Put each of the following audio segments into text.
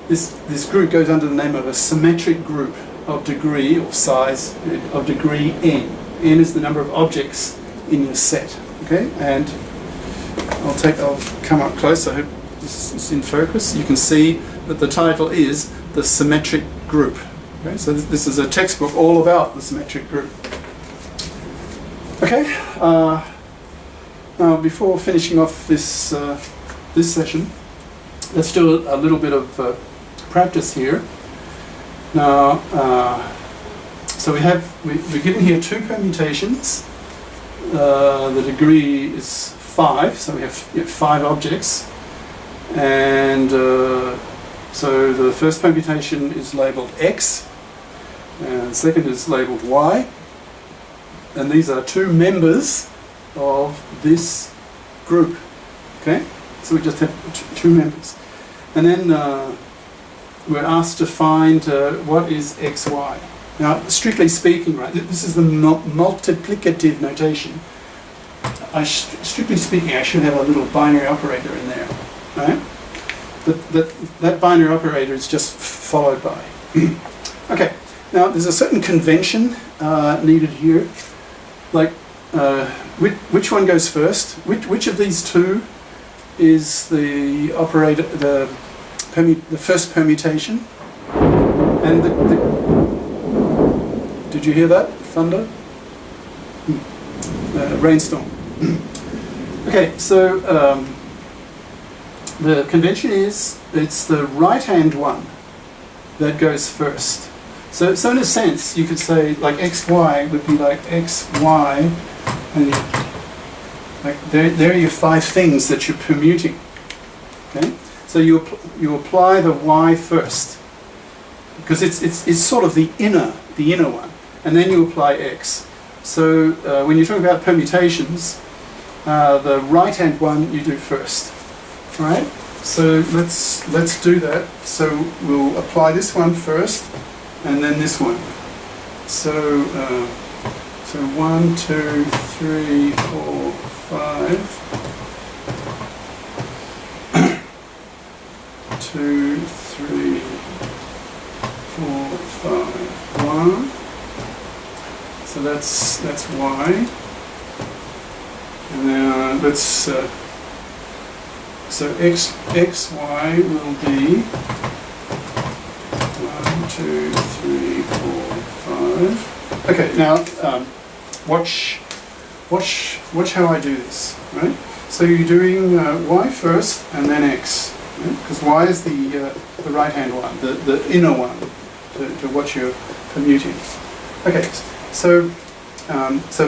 this group goes under the name of a symmetric group of degree or size of degree n. N is the number of objects in your set. Okay, and I'll come up close. I hope this is in focus. You can see that the title is the symmetric group. Okay, so this is a textbook all about the symmetric group. Okay, now before finishing off this this session, let's do a little bit of practice here. Now, so we're given here two permutations. The degree is 5, so we have 5 objects, and so the first permutation is labelled X, and the second is labelled Y, and these are two members of this group. Okay, so we just have two members, and then we're asked to find what is XY. Now, strictly speaking, right, this is the multiplicative notation. Strictly speaking, I should have a little binary operator in there, right? That binary operator is just followed by. Okay, now there's a certain convention needed here. Like, which one goes first? Which of these two is the operator, the first permutation? And did you hear that? Thunder? Rainstorm. Okay, so the convention is it's the right-hand one that goes first. So in a sense, you could say like XY would be like XY, and like there are your 5 things that you're permuting. Okay, so you apply the Y first because it's sort of the inner one, and then you apply X. So when you're talking about permutations, the right-hand one you do first. All right. So let's do that. So we'll apply this one first, and then this one. So 1, 2, 3, 4, 5. 2, 3, 4, 5, 1. So that's Y. And now let's so XY will be 1, 2, 3, 4, 5. Okay, now watch how I do this, right? So you're doing Y first and then X, because Y is the right-hand one, the inner one to what you're permuting. Okay, so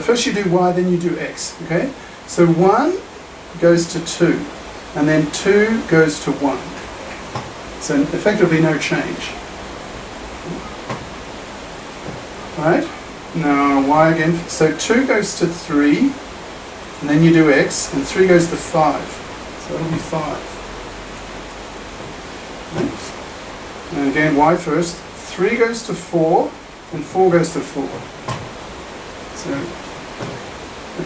first you do Y, then you do X. Okay, so 1 goes to 2, and then 2 goes to 1. So effectively no change. All right. Now Y again. So 2 goes to 3, and then you do X, and 3 goes to 5. So it'll be 5. Right. And again Y first. 3 goes to 4, and 4 goes to 4. So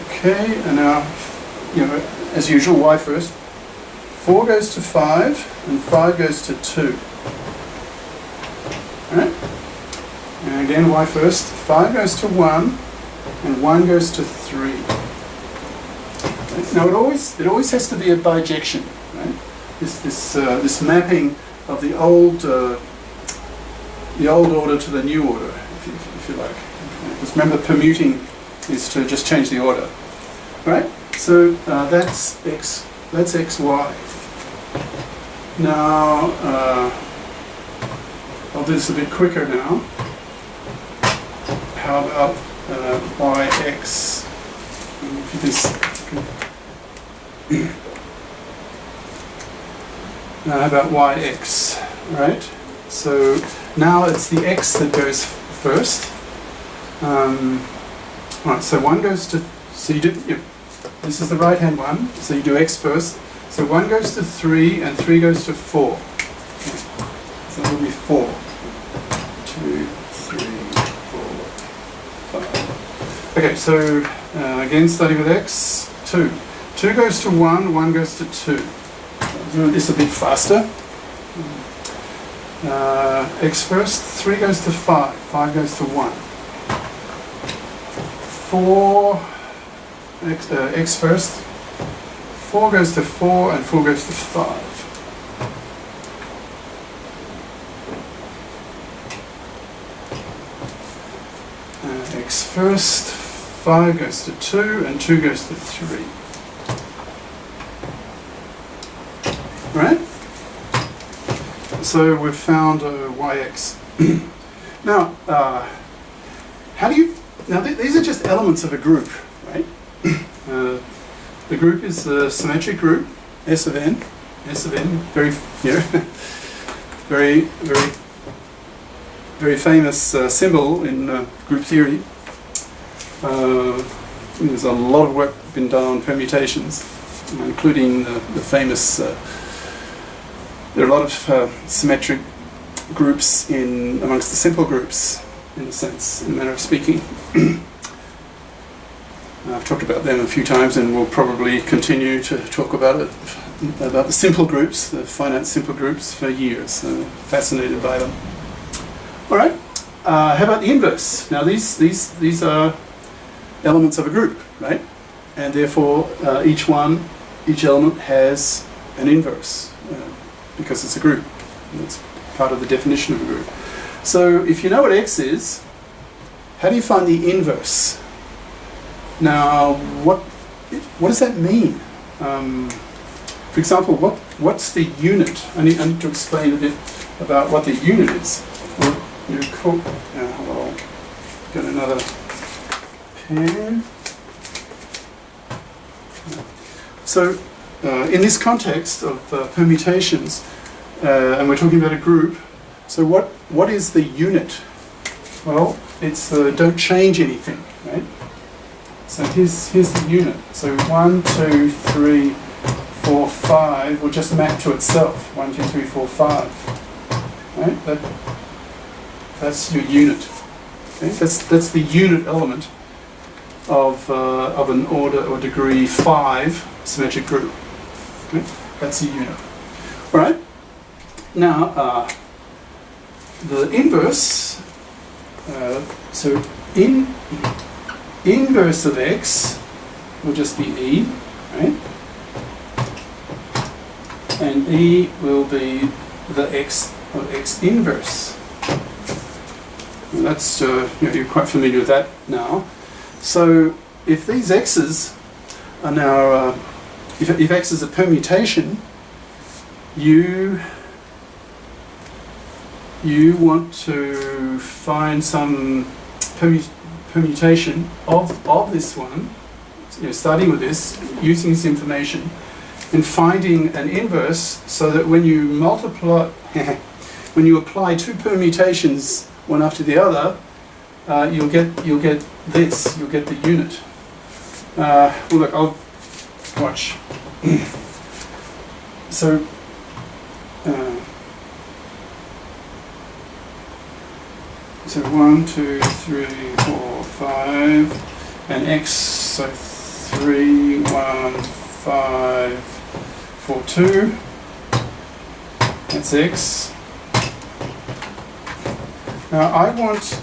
okay, and now as usual Y first. 4 goes to 5, and 5 goes to 2. All right. And again, Y first. 5 goes to 1, and 1 goes to 3. Now it always has to be a bijection, right? This mapping of the old order to the new order, if you like. Because remember, permuting is to just change the order, right? So that's X. That's XY. Now I'll do this a bit quicker now. How about YX? Now how about YX? Right. So now it's the X that goes first. Right. So 1 goes to. So you do. This is the right-hand one. So you do X first. So 1 goes to 3, and 3 goes to 4. Okay. So that will be 4. 2, 3, 4, 5. Okay, so again, starting with X, 2. 2 goes to 1, 1 goes to 2. I'll do this a bit faster. X first, 3 goes to 5, 5 goes to 1. 4, X first, 4 goes to 4 and 4 goes to 5. X first, 5 goes to 2 and 2 goes to 3. Right? So we've found yx. Now, how do you... Now these are just elements of a group, right? The group is a symmetric group, S of n. S of n, very, very famous symbol in group theory. There's a lot of work been done on permutations, including the famous. There are a lot of symmetric groups amongst the simple groups, in a sense, in a manner of speaking. I've talked about them a few times, and we'll probably continue to talk about the simple groups, the finite simple groups, for years. Fascinated by them. All right. How about the inverse? Now these are elements of a group, right? And therefore each element has an inverse because it's a group. That's part of the definition of a group. So if you know what X is, how do you find the inverse? Now, what does that mean? For example, what's the unit? I need to explain a bit about what the unit is. Hold on. Got another pen. So, in this context of permutations, and we're talking about a group, so what is the unit? Well, it's don't change anything, right? So here's the unit. So 1, 2, 3, 4, 5 will just map to itself. 1, 2, 3, 4, 5. Right? That's your unit. Okay? That's the unit element of an order or degree 5 symmetric group. Okay? That's a unit. All right. Now the inverse. So inverse of X will just be E, right? And E will be the X of X inverse. And that's you're quite familiar with that now. So if these X's are now, if X is a permutation, you want to find some permutation of this one, starting with this, using this information, and finding an inverse, so that when you multiply, when you apply two permutations one after the other, you'll get this, you'll get the unit. Well, look, I'll watch. So. So 1, 2, 3, 4, 5, and X, so 3, 1, 5, 4, 2, that's X. Now I want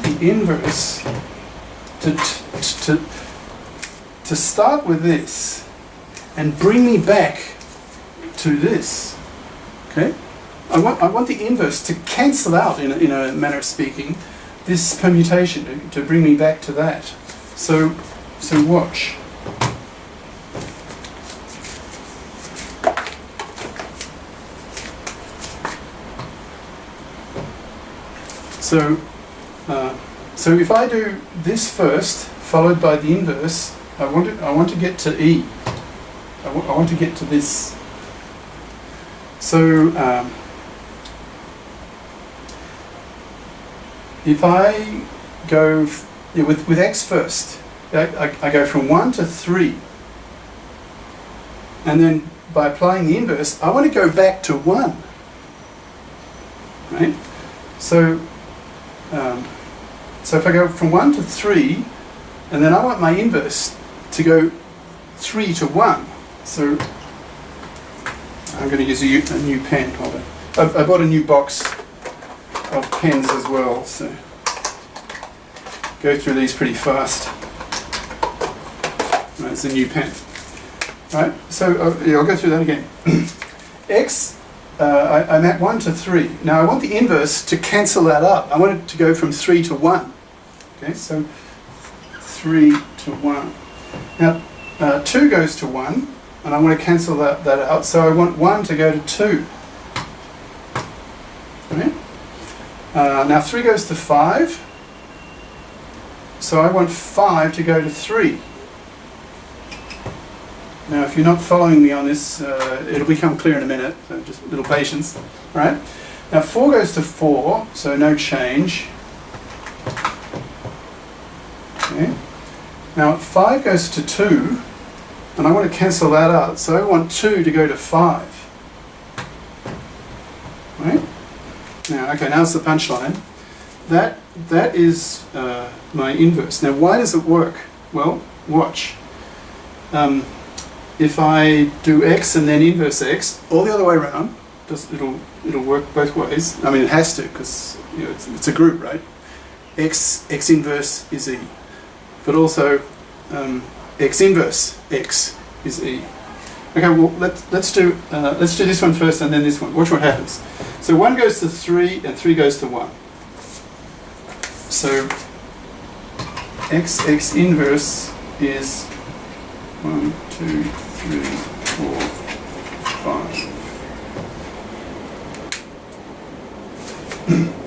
the inverse to start with this and bring me back to this, okay? I want the inverse to cancel out, in a manner of speaking, this permutation, to bring me back to that. So watch. So if I do this first, followed by the inverse, I want to get to E. I want to get to this. So if I go with X first, I go from 1 to 3, and then by applying the inverse, I want to go back to 1, right? So if I go from 1 to 3, and then I want my inverse to go 3 to 1, so I'm going to use a new pen. Hold on. I bought a new box of pens as well, so go through these pretty fast. Right, it's a new pen. Right, so yeah, I'll go through that again. X, I'm at 1 to 3. Now I want the inverse to cancel that up. I want it to go from 3 to 1. Okay, so 3 to 1. Now 2 goes to 1, and I want to cancel that out, so I want 1 to go to 2. Okay? Now 3 goes to 5, so I want 5 to go to 3. Now if you're not following me on this, it'll become clear in a minute, so just a little patience. Right? Now 4 goes to 4, so no change. Okay. Now 5 goes to 2, and I want to cancel that out, so I want 2 to go to 5. Right? Now, okay, now it's the punchline. That is my inverse. Now why does it work? Well, watch. If I do x and then inverse x, or the other way around, it'll work both ways. I mean, it has to, because you know, it's a group, right? X inverse is e, but also x inverse x is e. Okay, well let's do this one first and then this one. Watch what happens. So 1 goes to 3 and 3 goes to 1. So x inverse is 1, 2, 3, 4, 5.